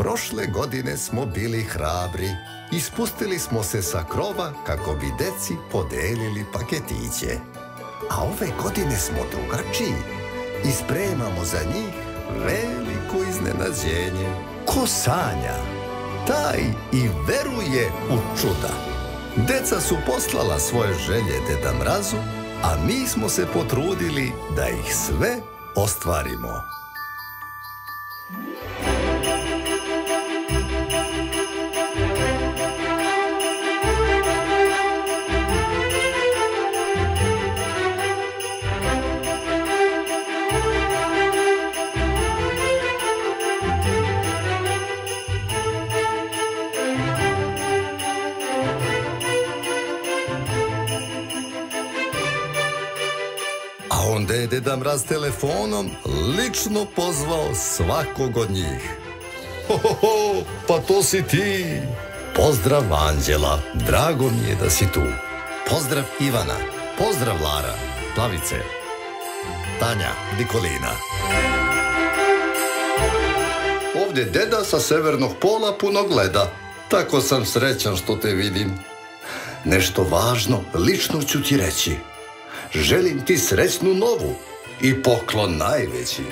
Prošle godine smo bili hrabri i spustili smo se sa krova kako bi deci podelili paketiće. A ove godine smo drugačiji i spremamo za njih veliko iznenađenje. Ko sanja, taj i veruje u čuda. Deca su poslala svoje želje Deda Mrazu, a mi smo se potrudili da ih sve ostvarimo. A onda je Deda Mraz telefonom lično pozvao svakog od njih. Ho, pa to si ti! Pozdrav Anđela, drago mi je da si tu. Pozdrav Ivana, pozdrav Lara, Plavice, Tanja, Nikolina. Ovdje deda sa severnog pola puno gleda, tako sam srećan što te vidim. Nešto važno lično ću ti reći. Želim ti srećnu novu i poklon najveći.